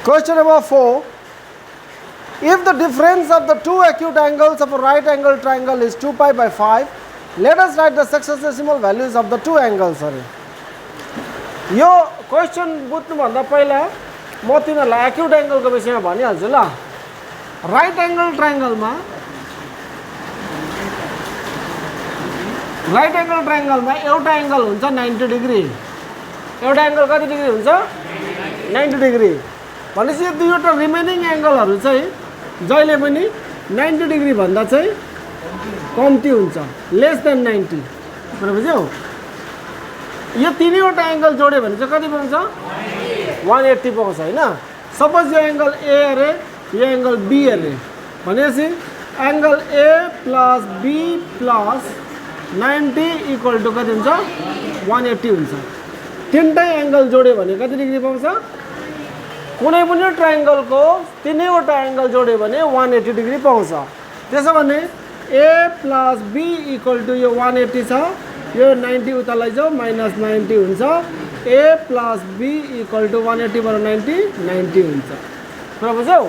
Question number 4. If the difference of the two acute angles of a right angle triangle is 2 pi by 5, let us write the successimal values of the two angles. यो question बुझ्नुभन्दा पहिला म तिमीहरूलाई acute एंगलको विषयमा भनिहाल्छु ल। Right angle ट्रायंगलमा एउटा angle हुन्छ 90 degree, एउटा angle कति डिग्री हुन्छ 90 डिग्री। भनेपछि यो दुईवटा रिमेनिङ एंगलहरु चाहिँ जहिले पनि 90 डिग्री भन्दा चाहिँ कम्ती हुन्छ, लेस देन 90। बुझ्यौ? यो तीनैवटा एंगल जोड्यो भने चाहिँ कति पाउँछ 180 पाउँछ हैन। सपोज यो एंगल ए अरे यो एंगल बी अरे भनेपछि angle A plus B plus 90 equal to कति हुन्छ 180 हुन्छ। तीनटै एंगल जोड्यो भने कति डिग्री पाउँछ? कुनै पनि ट्रायंगलको तीनैवटा एंगल जोड्यो भने 180 डिग्री पाउँछ। त्यसो भने ए प्लस बी इक्वल टु यो 180 छ, यो 90 उता लैजाऊ माइनस 90 हुन्छ। ए प्लस बी इक्वल टु 180 बाट 90 हुन्छ। कुरा बुझ्यौ?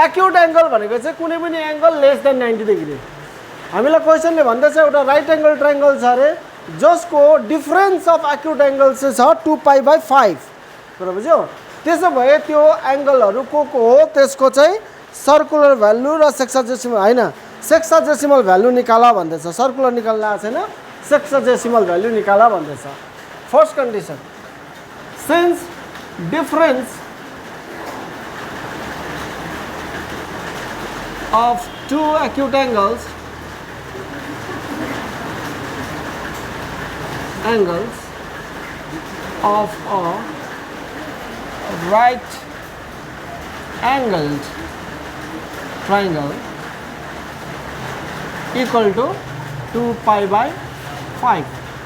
एक्युट एंगल भनेको चाहिँ कुनै पनि एंगल लेस देन 90 डिग्री। हामीलाई क्वेशनले भन्दैछ एउटा राइट एंगल ट्रायंगल छ रे जसको डिफरेन्स अफ एक्युट एंगल चाहिँ छ 2 पाई बाई 5। कुरा बुझ्यौ? त्यसो भए त्यो एंगलहरु को हो त्यसको चाहिँ सर्कुलर भ्यालु र सेक्साजेसिमल हैन सेक्साजेसिमल भ्यालु निकाला भन्दैछ। सर्कुलर निकाल्न आएको छैन, सेक्साजेसिमल भ्यालु निकाला भन्दैछ। First condition, since difference of two acute angles of a right angled triangle equal to 2 pi by 5।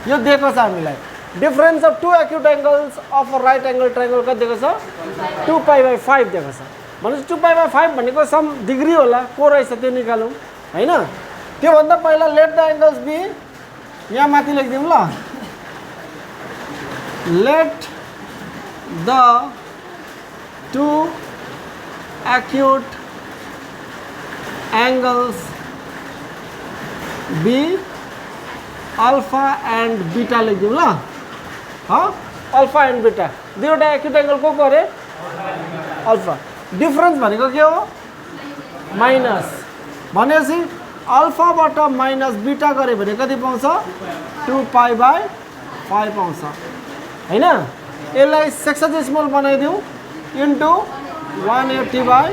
यो दिएको छ हामीलाई difference of two acute angles of a right angle triangle कति दिएको छ 2 pi by 5 दिएको छ। भनेपछि 2 pi by 5 भनेको सम डिग्री होला, को रहेछ त्यो निकालौं हैन। त्यो भन्दा पहिला लेट द एंगल्स बी, यहाँ माथि लेख्दियौं ल। Let the two acute angles be alpha and beta लेख्दियौं ल। अल्फा एंड बीटा दुईवटा एक्युट एंगल को अरे अल्फा। डिफरेन्स भनेको के हो माइनस। भनेपछि अल्फाबाट माइनस बीटा गरे भने कति पाउँछ 2 पाई बाई 5 पाउँछ हैन। यसलाई सेक्साजेसिमल बनाइदिउँ इन्टु 180 बाई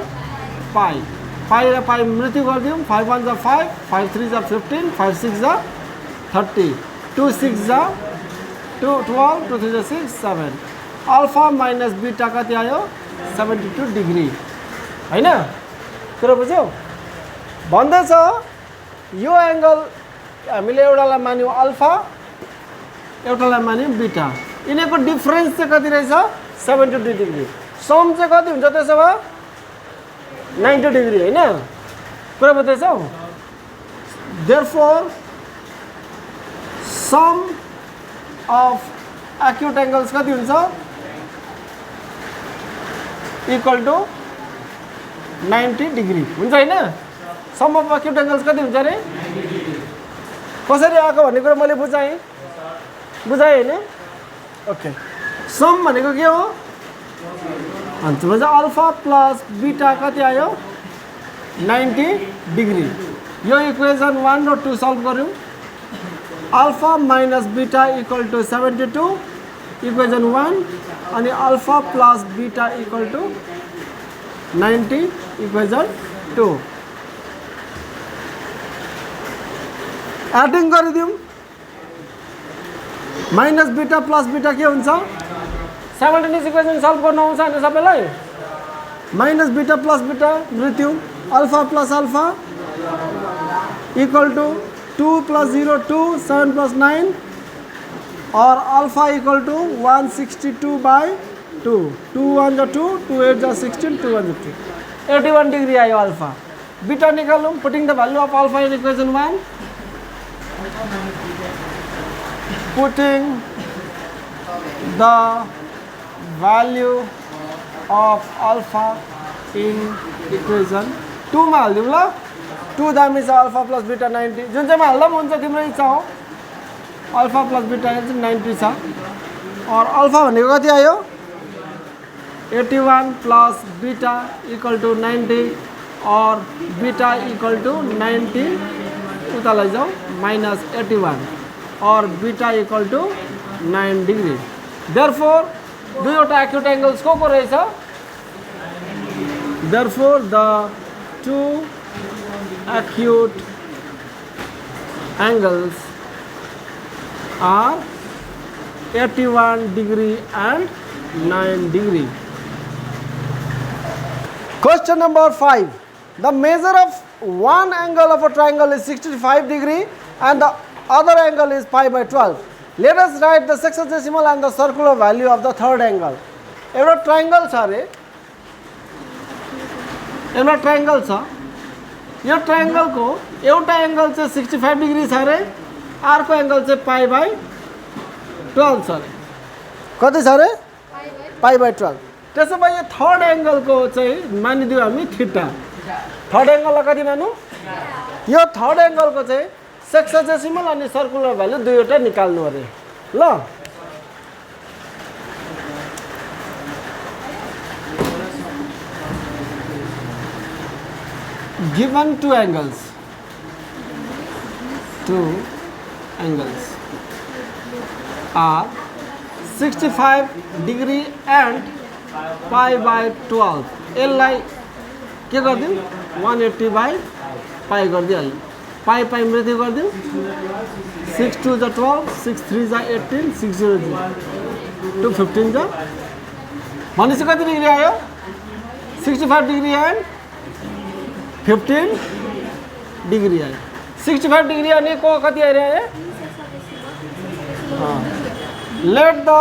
पाई। पाई र पाई मृत्यु गरिदिउँ। 5 1 जा 5, 5 3 जा 15, 5 6 जा 30, 2 6 जा 2 12, 2 3 जा 6 7। अल्फा माइनस बीटा कति आयो 72 डिग्री हैन। कुरा बुझ्यौ? भन्दैछ यो एंगल हामीले एउटालाई मान्यौ अल्फा, एउटालाई मान्यौ बीटा। यिनीको डिफरेन्स चाहिँ कति रहेछ 72 डिग्री। सम चाहिँ कति हुन्छ त्यसो भए 90 डिग्री हैन। कुरा बुझ्दैछौ? Therefore sum of acute angles कति हुन्छ इक्वल टू 90 डिग्री हुन्छ हैन। सम अफ एक्युट एंगल्स कति हुन्छ रे? कसरी आएको भन्ने कुरा मैले बुझाएँ हैन। ओके, सम भनेको के हो भन्छ भन्छ अल्फा प्लस बीटा कति आयो 90 डिग्री। यो इक्वेसन 1 र 2 सल्भ गर्यौं। Alpha minus beta equal to 72 equation 1 अनि alpha plus beta equal to 90 equation 2। Adding गरिदिउँ। माइनस बीटा प्लस बीटा के हुन्छ साइमल्टेनियस इक्वेसन सल्भ गर्न आउँछ हैन सबैलाई। माइनस बीटा प्लस बीटा मृत्यु alpha plus alpha equal to 2 plus 0 2 7 plus 9 और अल्फा इक्वल टू 162 बाई 2, 2 1 जा 2, 2 8 जा 16, 2 1 जा 2, 81 डिग्री आयो अल्फा। बीटा निकालौं, putting the value of alpha in equation 1, putting the value of alpha in equation 2 मा हालिदिउँ ल 2 दामी छ अल्फा प्लस बिटा 90 जुन चाहिँमा हाल्दा पनि हुन्छ तिम्रो इच्छा हो अल्फा प्लस बिटा 90 छ और अल्फा भनेको कति आयो 81 प्लस बीटा इक्वल टू 90 और बीटा इक्वल टू 90 उता लैजाऊ माइनस 81 और beta equal to 9 degree therefore दुईवटा एक्युट एंगल्स को रहेछ therefore the two acute angles are 81 degree and 9 degree. Question number 5. The measure of one angle of a triangle is 65 degree and the other angle is pi by 12. Let us write the sexagesimal and the circular value of the third angle. एउटा triangle छ रे एउटा triangle छ यो triangle को एउटा angle चाहिँ 65 degree छ रे अर्को एंगल चाहिँ पाई बाई 12 छ रे कति छ रे पाई बाई 12 त्यसो भए यो थर्ड एंगल को चाहिँ मानिदियो हामी थीटा थर्ड एंगल कति मानु यो थर्ड एंगल को चाहिँ सेक्सोजेसिमल अनि सर्कुलर भ्यालु दुईवटा निकाल्नु अरे ल given two angles are 65 degree and pi by 12 यसलाई के गर्दियौ 180 by pi गर्दिहाल्नु pi pi मृत्यु गर्दियौ 6 2 जा 12 6 3 जा 18 6 0 जा 215 जा भनेपछि कति डिग्री आयो 65 डिग्री एन्ड 15 डिग्री आयो 65 डिग्री अनि को कति आइरहे let the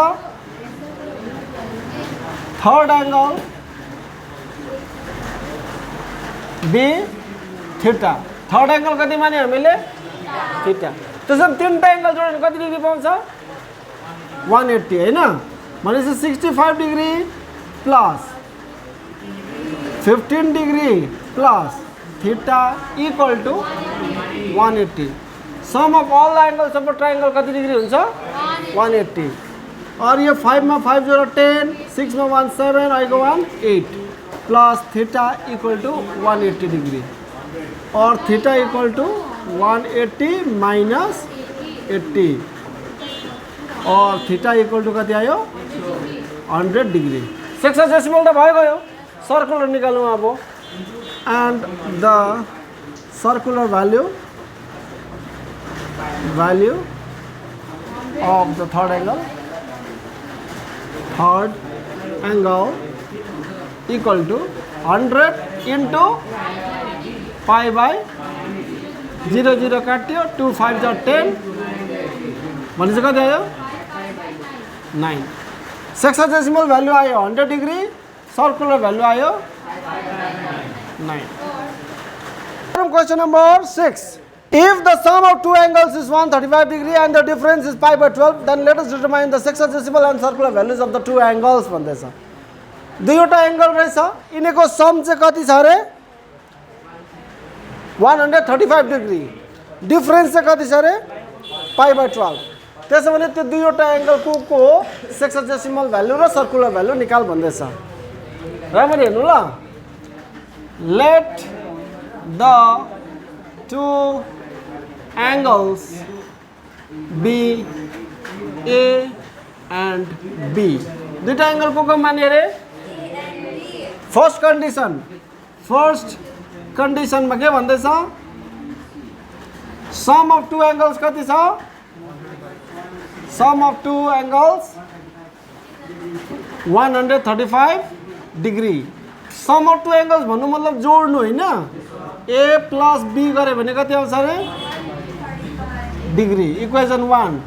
third angle be theta third angle कति माने हामीले थीटा त्यसो तीनटा एंगल जोडेर कति डिग्री पाउँछ 180 हैन भनेपछि 65 degree plus 15 degree plus theta equal to 180 sum of all angles of a triangle कति डिग्री हुन्छ 180 और ये 5 में 5 0 10 6 में 1 7 आएगा 1 8 plus theta equal to 180 degree और थीटा इक्वल टू 180 माइनस 80 और थीटा इक्वल टू कति आयो 100 डिग्री सेक्सोजेसिमल त भयो गयो सर्कुलर निकाल्नु अब and the circular value of the third angle equal to 100 into pi by 0 0 काट्यो 2 5 10 भनेपछि कति आयो 9 सेक्सोजेसिमल भ्यालु आयो 100 डिग्री सर्कुलर भ्यालु आयो 9. Question number 6. If the sum of two angles is 135 degree and the difference is pi by 12, then let us determine the sexagesimal and circular values of the two angles. भन्दैछ दुईवटा angle रहेछ यिनीको some चाहिँ कति छ रे 135 degree difference चाहिँ कति छ रे pi by 12 त्यसो भने त्यो दुईवटा एंगल को सेक्सोजेसिमल भ्यालु र सर्कुलर भ्यालु निकाल भन्दैछ राम्ररी हेर्नु ल let the two angles be A and B दुईटा एंगल को माने रे फर्स्ट कंडीशन में के भन्दैछ सम अफ टू एंगल्स कति छ sum of two angles 135 degree sum of two angles भन्नु मतलब जोड्नु हैन A प्लस B गरे भने कति आउँछ रे डिग्री इक्वेसन 1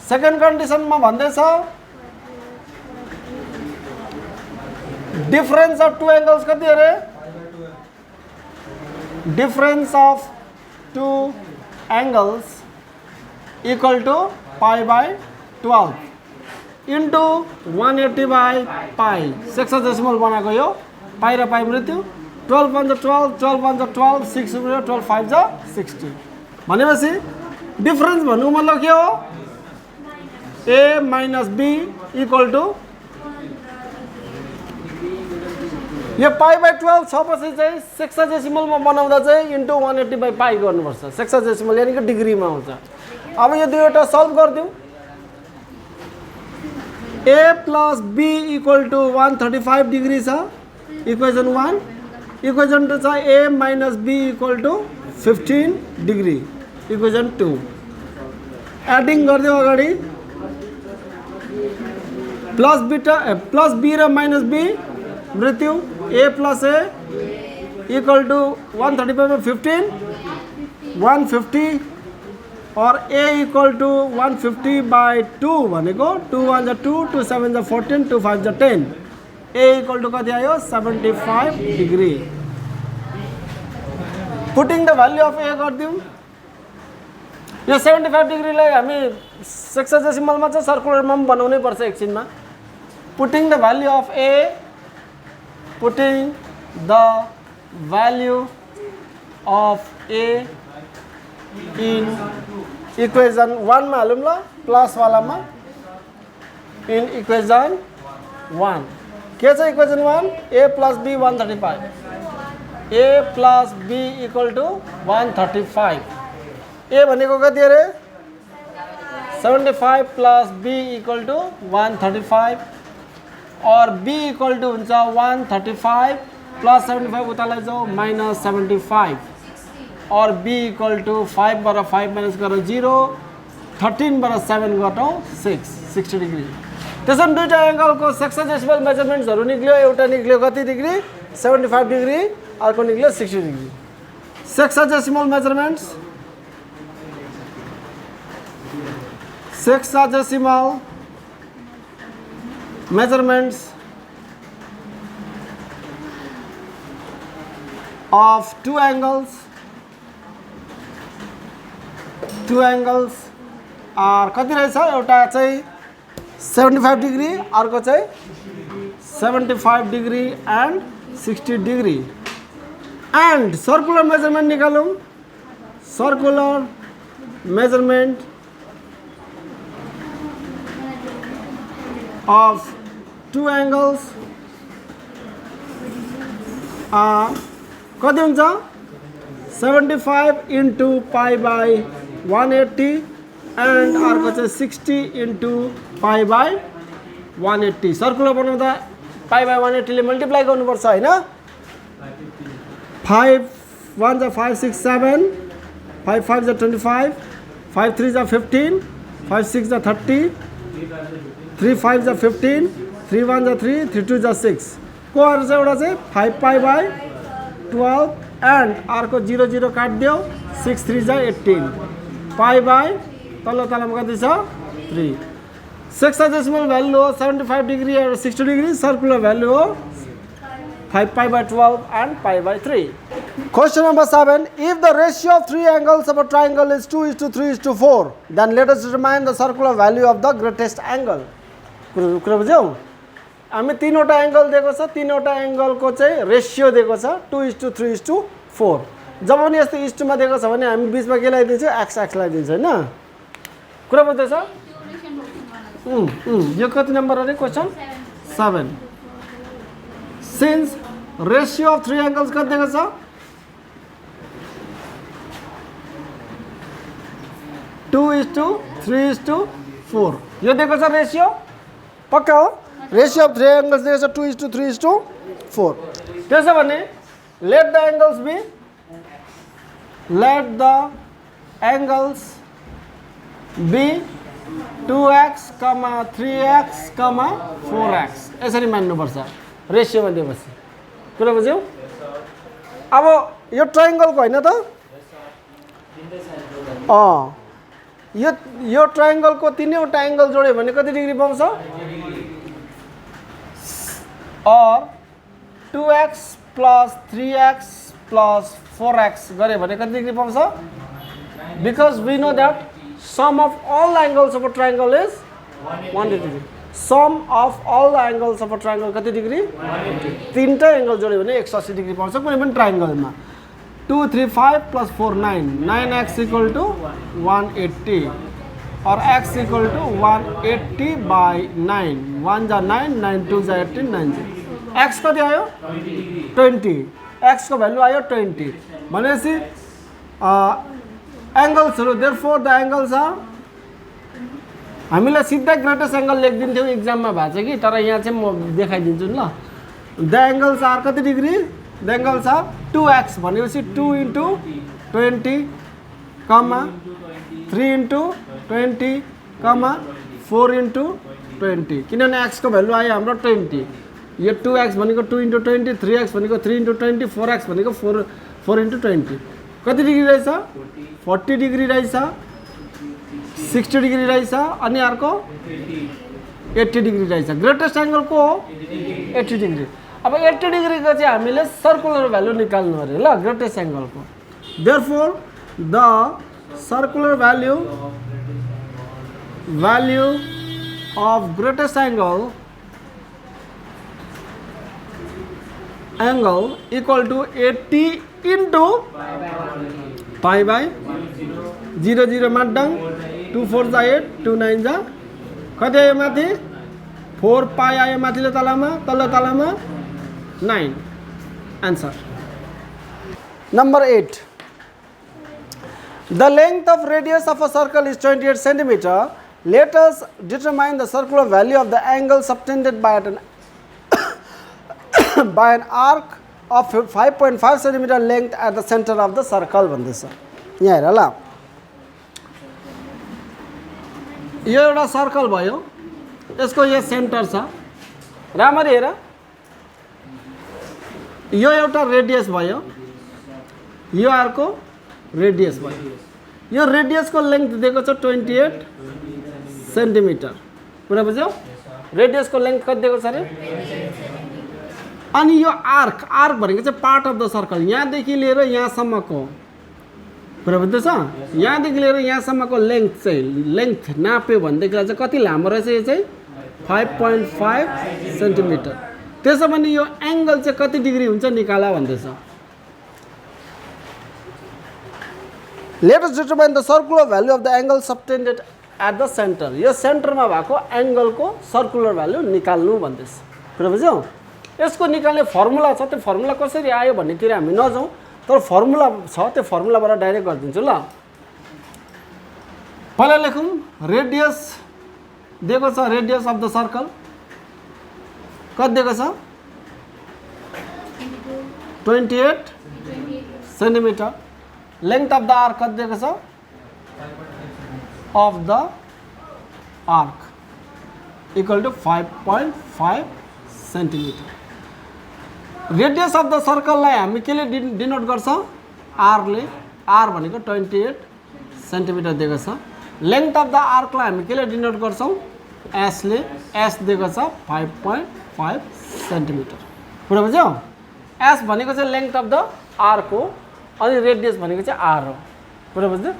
सेकेन्ड कन्डिसन मा भन्दैछ डिफरेन्स अफ टू एंगल्स कति अरे difference of two angles equal to pi by 12 into 180 by pi sexagesimal बनाएको यो पाई र पाई मृत्यु 12 5 12 12 5 12 6 12 5 60 भनेपछि डिफरेन्स भन्नु मतलब के हो a minus b equal to यो पाई बाई 12 छ पछि चाहिँ सेक्साडेसिमलमा बनाउँदा चाहिँ इन्टु 180 बाई पाई गर्नुपर्छ सेक्साडेसिमल यानि कि डिग्रीमा आउँछ अब यो दुईवटा सल्भ गरिदिउँ a plus b equal to 135 degree छ इक्वेसन 1 इक्वेसन 2 छ a minus b equal to 15 degree equation 2 adding गरिदिउँ अगाडि प्लस b र माइनस b मृत्यु a plus a equal to 135 में 15 150 और a इक्वल टू 150 बाई 2 भनेको 2 1 2 2 7 14 2 5 10 a इक्वल टू कति आयो 75 degree putting the value of a गरिदिउँ यो 75 डिग्रीलाई हामी सेक्साडेसिमलमा चाहिँ सर्कुलरमा पनि बनाउनै पर्छ एकछिनमा putting the value of a putting the value of a in equation 1 मा हालौँ ल प्लस वालामा इन इक्वेसन 1 के छ equation 1 a plus b 135 a plus b equal to 135 a भनेको कति अरे 75 प्लस b इक्वल टु 135 और b इक्वल टु हुन्छ 135 प्लस 75 उता लैजाऊ माइनस 75 और b इक्वल टू 5 बाट 5 माइनस गरेर 0 13 बाट 7 घटाउँ 60 डिग्री त्यसो भने दुईटा एंगलको सेक्साडेसिमल मेजरमेन्ट्सहरु निक्ल्यो एउटा निक्ल्यो कति डिग्री 75 डिग्री अर्को निक्ल्यो 60 degree sexagesimal measurements of two angles are कति रहेछ एउटा चाहिँ 75 डिग्री अर्को चाहिँ 75 degree and 60 degree and circular measurement निकालौं circular measurement of two angles कति हुन्छ 75 into pi by 180 and अर्को चाहिँ 60 into pi by 180 सर्कुलर बनाउँदा pi by 180 ले मल्टिप्लाई गर्नुपर्छ हैन 5 1 जा 5 6 7 5 5 जा 25 5 3 जा 15 5 6 जा 30 3 5 जा 15 3 1 जा 3 3 2 जा 6 को अर्थ चाहिँ एउटा चाहिँ 5 pi by 12 and अर्को 0 0 काट दियो 6 3 जा 18 pi by तल्लो तलमा कति छ 3 सेक्साडेसिमल भ्यालु हो 75 डिग्री और 60 डिग्री सर्कुलर भ्यालु हो 5 pi by 12 and pi by 3 Question number 7 if the ratio of three angles of a triangle is 2:3:4 then let us determine the circular value of the greatest angle कुरा बुझ्यौ हामी तीनवटा angle दिएको छ तीनवटा एंगलको चाहिँ ratio दिएको छ 2:3:4 जब पनि यस्तो इस्टमा दिएको छ भने हामी बीचमा के लगाइदिन्छ एक्स एक्स लगाइदिन्छ हैन कुरा बुझ्दैछ यो कति नम्बर अरे question 7 since ratio of three angles कति दिएको छ 2:3:4 यो दिएको छ रेशियो पक्का हो रेशियो अफ थ्री एंगल्स दिएको छ 2:3:4 त्यसो भने let the angles be 2x, 3x, 4x यसरी मान्नु पर्छ रेशियोमा दिएपछि कुरा बुझ्यौ अब यो ट्रायंगलको हैन त यो ट्रायंगलको तीनवटा एंगल जोड्यो भने कति डिग्री पाउँछ और 2x plus 3x plus 4x गरे भने कति डिग्री पाउँछ because we know that sum of all angles of a triangle is 180 degree sum of all the angles of a triangle कति डिग्री 3टा एङ्गल जोड्यो भने 180 डिग्री पाउँछ कुनै पनि ट्रायङ्गलमा 2 3 5 + 4 9 9x = 180 और x = 180/9 1 जा 9 9 2 जा 18 9 x कति आयो 20 x को भ्यालु आयो 20 भनेपछि एङ्गल्सहरु देयरफोर द एङ्गल्स आर हामीलाई सिधै ग्रेटेस्ट एङ्गल लेखिदिन्थ्यो एक्जाममा भएको छ कि तर यहाँ चाहिँ म देखाइदिन्छु नि ल द एङ्गल्स आर कति डिग्री द एङ्गल्स आर 2x भनेपछि 2 * 20 कमा 3 * 20 कमा 4 * 20 किनभने x को भ्यालु आयो हाम्रो 20 यो 2x भनेको 2 * 20 3x भनेको 3 * 20 4x भनेको 4 * 20 कति डिग्री रहेछ 40 डिग्री रहेछ 60 डिग्री रहेछ अनि अर्को 80 डिग्री रहेछ ग्रेटेस्ट एङ्गल को हो 80 डिग्री अब 80 डिग्री को चाहिँ हामीले सर्कुलर भ्यालु निकाल्नु पर्यो ल ग्रेटेस्ट एङ्गल को therefore the circular value of greatest angle equal to 80 into pi by 0 0 माट्दङ 2 4 जा 8 2 9 जा कति आयो माथि 4 पाई आयो माथिल्लो तलामा तल्लो तलामा 9 answer number 8 The length of radius of a circle is 28 centimeter. Let us determine the circular value of the angle subtended by an arc of 5.5 centimeter length at the center of the circle भन्दैछ यहाँ हेर ल यो एउटा circle भयो यसको यो centre छ राम्ररी हेर यो एउटा रेडियस भयो यो अर्को रेडियस भयो यो रेडियस को लेंथ दिएको छ 28 सेन्टिमिटर पुरा बुझ्यौ रेडियस को लेंथ कति दिएको छ रे अनि यो आर्क भनेको चाहिँ पार्ट अफ द सर्कल यहाँदेखि लिएर यहाँसम्मको पुरा बुझ्दैछ यहाँदेखि लिएर यहाँसम्मको लेंथ नाप्यो भनेदेखिलाई चाहिँ कति लामो रहेछ यो चाहिँ 5.5 सेन्टिमिटर त्यसो भने यो एंगल चाहिँ कति डिग्री हुन्छ निकाला भन्दैछ Let us determine the circular value of the angle subtended at the center. यो सेन्टरमा भएको एंगल को सर्कुलर भ्यालु निकाल्नु भन्दैछ पुरा बुझ्यौ यसको निकाल्ने फर्मुला छ त्यो फर्मुला कसरी आयो भन्नेतिर हामी नजाउँ तर फर्मुला छ त्यो फर्मुलाबाट डाइरेक्ट गरिदिन्छु ल पहिला लेखौँ रेडियस दिएको छ रेडियस अफ द सर्कल कति दिएको छ 28 centimetre length of the arc कति दिएको छ of the arc equal to 5.5 centimetre radius of the circle लाई हामी केले डिनोट गर्छ r ले r भनेको 28 सेन्टिमिटर दिएको छ लेंथ अफ द आर्क लाई हामी केले डिनोट गर्छौं s ले s दिएको छ 5.5 सेन्टिमिटर पुरा बुझ्यौ s भनेको चाहिँ लेंथ अफ द आर्क हो अनि रेडियस भनेको चाहिँ r हो पुरा बुझ्यौ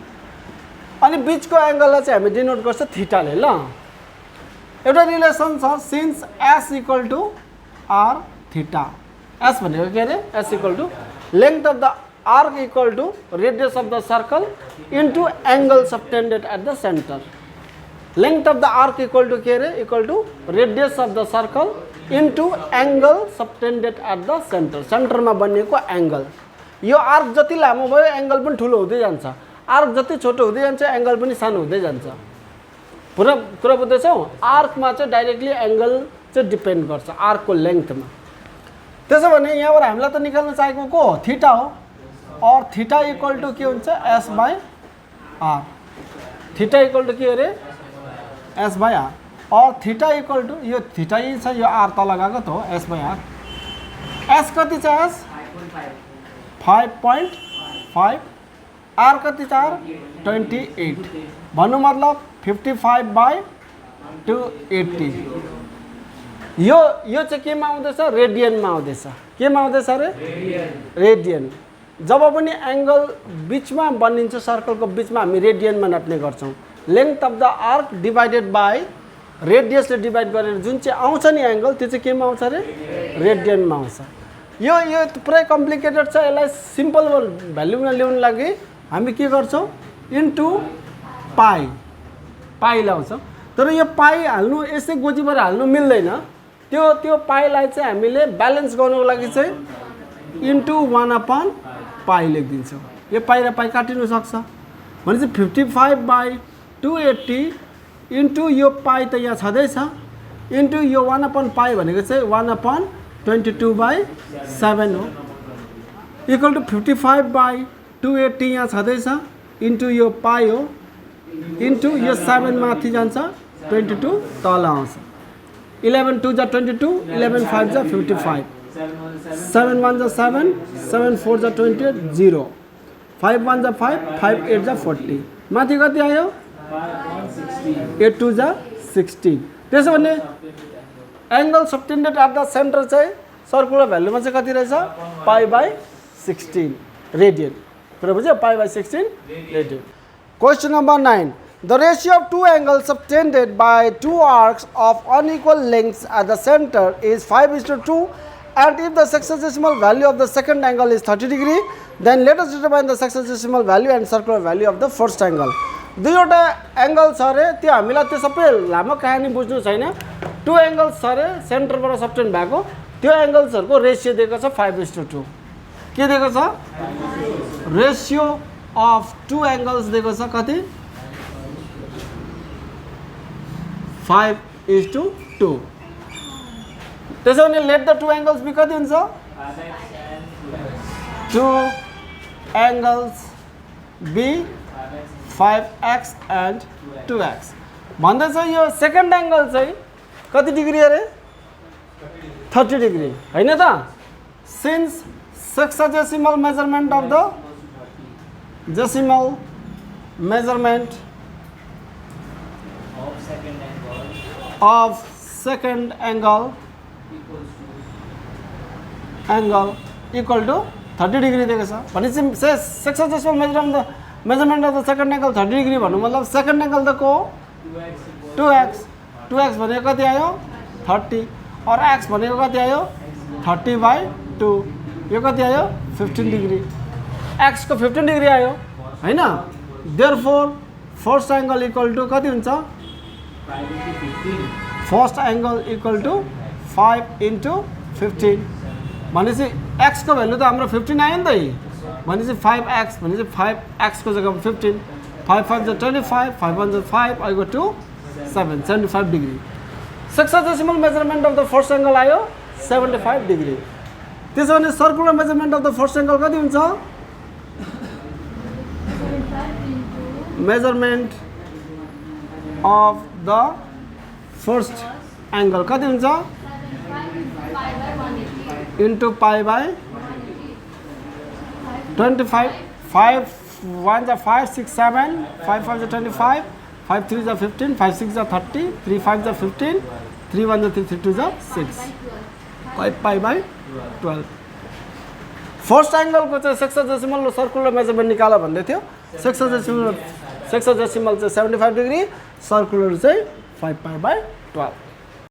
अनि बीचको एंगललाई चाहिँ हामी डिनोट गर्छ थीटा ले ल एउटा रिलेसन छ since s equal to r theta s भनेको के रे s equal to length of the arc equal to radius of the circle into angle subtended at the centre length of the arc equal to के रे equal to radius of the circle into angle subtended at the centre सेन्टरमा बनिएको angle यो arc जति लामो भयो angle पनि ठुलो हुँदै जान्छ आर्क जति छोटो हुँदै जान्छ एंगल पनि सानो हुँदै जान्छ पुरा कुरा बुझ्दैछौ आर्कमा चाहिँ डाइरेक्टली एंगल चाहिँ डिपेन्ड गर्छ आर्कको लेंथमा त्यसो भने यहाँबाट हामीलाई त निकाल्न चाहेको को थीटा हो और थीटा इक्वल टु के हुन्छ s by r theta equal to के अरे s बाइ r और थीटा इक्वल टु यो थीटा यही छ यो r तल गएको त हो s बाइ r s कति छ s 5.5 r कति छ 28 भन्नु मतलब 55/280 यो चाहिँ केमा आउँदैछ रेडियनमा आउँदैछ केमा आउँदैछ रे रेडियन जब पनि एंगल बीचमा बनिन्छ सर्कलको बीचमा हामी रेडियनमा नाप्ने गर्छौं length of the arc divided by रेडियसले डिभाइड गरेर जुन चाहिँ आउँछ नि एङ्गल त्यो चाहिँ केमा आउँछ अरे रेडियनमा आउँछ यो पुरै कम्प्लिकेटेड छ यसलाई सिम्पल भ्यालुमा ल्याउनु लागि हामी के गर्छौँ इन्टु पाई लाउँछौँ तर यो पाई हाल्नु यसै गोजीबाट हाल्नु मिल्दैन त्यो पाईलाई चाहिँ हामीले ब्यालेन्स गर्नुको लागि चाहिँ इन्टु 1/पाई लेखिदिन्छौँ यो पाई र पाई काटिनु सक्छ भनेपछि 55/280 इन्टु यो पाई त यहाँ छँदैछ इन्टु यो 1/पाई भनेको चाहिँ 1/22/7 हो इक्वल टु 55/280 यहाँ छँदैछ इन्टु यो पाई हो इन्टु यो 7 माथि जान्छ 22 तल आउँछ 11 2 जा 22 11 5 जा 55 7 1 जा 7 7 4 जा 28 0 5 1 जा 5 5 8 जा 40 माथि कति आयो 8 2 जा 16 त्यसो भने angle subtended at the centre चाहिँ सर्कुलर भ्यालुमा चाहिँ कति रहेछ π/16 रेडियन कुरा बुझ्यो π/16 radian Question number 9. The ratio of two angles subtended by two arcs of unequal lengths at the center is 5:2 and if the sexagesimal value of the second angle is 30 degree then let us determine the sexagesimal value and circular value of the first angle. दुईवटा angle छ अरे त्यो हामीलाई त्यो सबै लामो कहानी बुझ्नु छैन टु एङ्गल्स छ अरे सेन्टरबाट सबटेन्ड भएको त्यो एङ्गल्सहरूको रेसियो दिएको छ 5:2 के दिएको छ रेसियो of two angles दिएको छ कति 5:2 त्यसो भने let the two angles be कति हुन्छ 2 angles be 5x and 2x भन्दैछ यो सेकेन्ड एङ्गल चाहिँ कति डिग्री अरे 30 डिग्री हैन त since sexagesimal measurement of the decimal measurement of second angle equal to 30 degree दिएको छ भनेपछि sexagesimal measurement of the second angle 30 degree भन्नु मतलब second angle त को 2x भनेको कति आयो 30 और x भनेको कति आयो 30/2 यो कति आयो 15 डिग्री x को 15 डिग्री आयो हैन therefore first angle equal to कति हुन्छ फर्स्ट एङ्गल इक्वल टु 5 × 15 भनेपछि x को भ्यालु त हाम्रो 15 आयो नि त भनेपछि 5x भनेपछि 5x को जग्गामा 15 5 5 जा 25 5 1 जा 5 I go to 75 degree sexagesimal measurement of the first angle आयो 75 डिग्री त्यसो भने circular measurement of the first angle कति हुन्छ measurement of the first angle कति हुन्छ into π/25 5 1 जा 5 6 7 5 5 जा 25 5 3 जा 15 5 6 जा 30 3 5 जा 15 3 1 जा 3 3 2 जा 6 π/12 फर्स्ट एङ्गलको चाहिँ सेक्सोजेसिमल र सर्कुलर मेजरमेन्ट निकाल भन्दै थियो सेक्सोजेसिमल चाहिँ 75 डिग्री सर्कुलर चाहिँ 5π/12